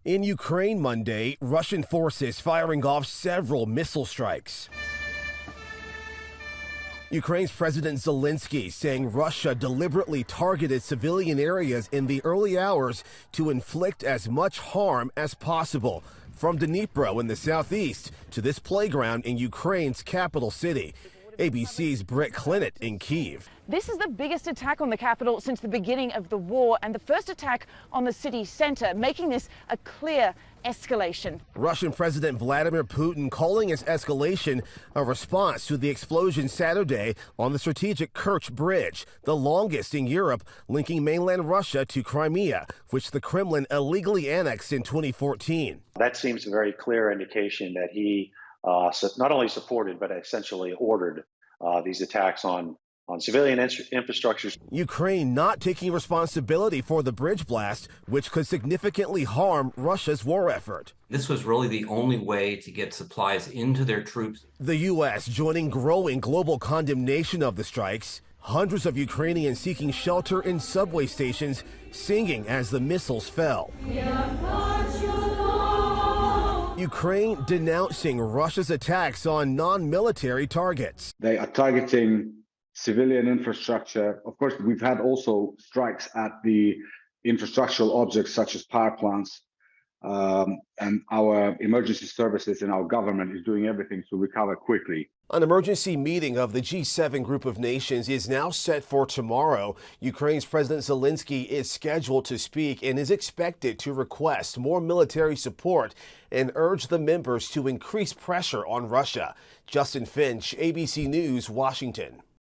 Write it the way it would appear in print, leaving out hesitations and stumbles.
In Ukraine Monday, Russian forces firing off several missile strikes. Ukraine's President Zelensky saying Russia deliberately targeted civilian areas in the early hours to inflict as much harm as possible. From Dnipro in the southeast to this playground in Ukraine's capital city. ABC's Britt Clinett in Kyiv. This is the biggest attack on the capital since the beginning of the war and the first attack on the city center, making this a clear escalation. Russian President Vladimir Putin calling his escalation a response to the explosion Saturday on the strategic Kerch Bridge, the longest in Europe, linking mainland Russia to Crimea, which the Kremlin illegally annexed in 2014. That seems a very clear indication that he not only supported, but essentially ordered these attacks on civilian infrastructures. Ukraine not taking responsibility for the bridge blast, which could significantly harm Russia's war effort. This was really the only way to get supplies into their troops. The U.S. joining growing global condemnation of the strikes. Hundreds of Ukrainians seeking shelter in subway stations, singing as the missiles fell. Ukraine denouncing Russia's attacks on non-military targets. They are targeting civilian infrastructure. Of course, we've had also strikes at the infrastructural objects such as power plants, and our emergency services and our government is doing everything to recover quickly. An emergency meeting of the G7 group of nations is now set for tomorrow. Ukraine's President Zelensky is scheduled to speak and is expected to request more military support and urge the members to increase pressure on Russia. Justin Finch, ABC News, Washington.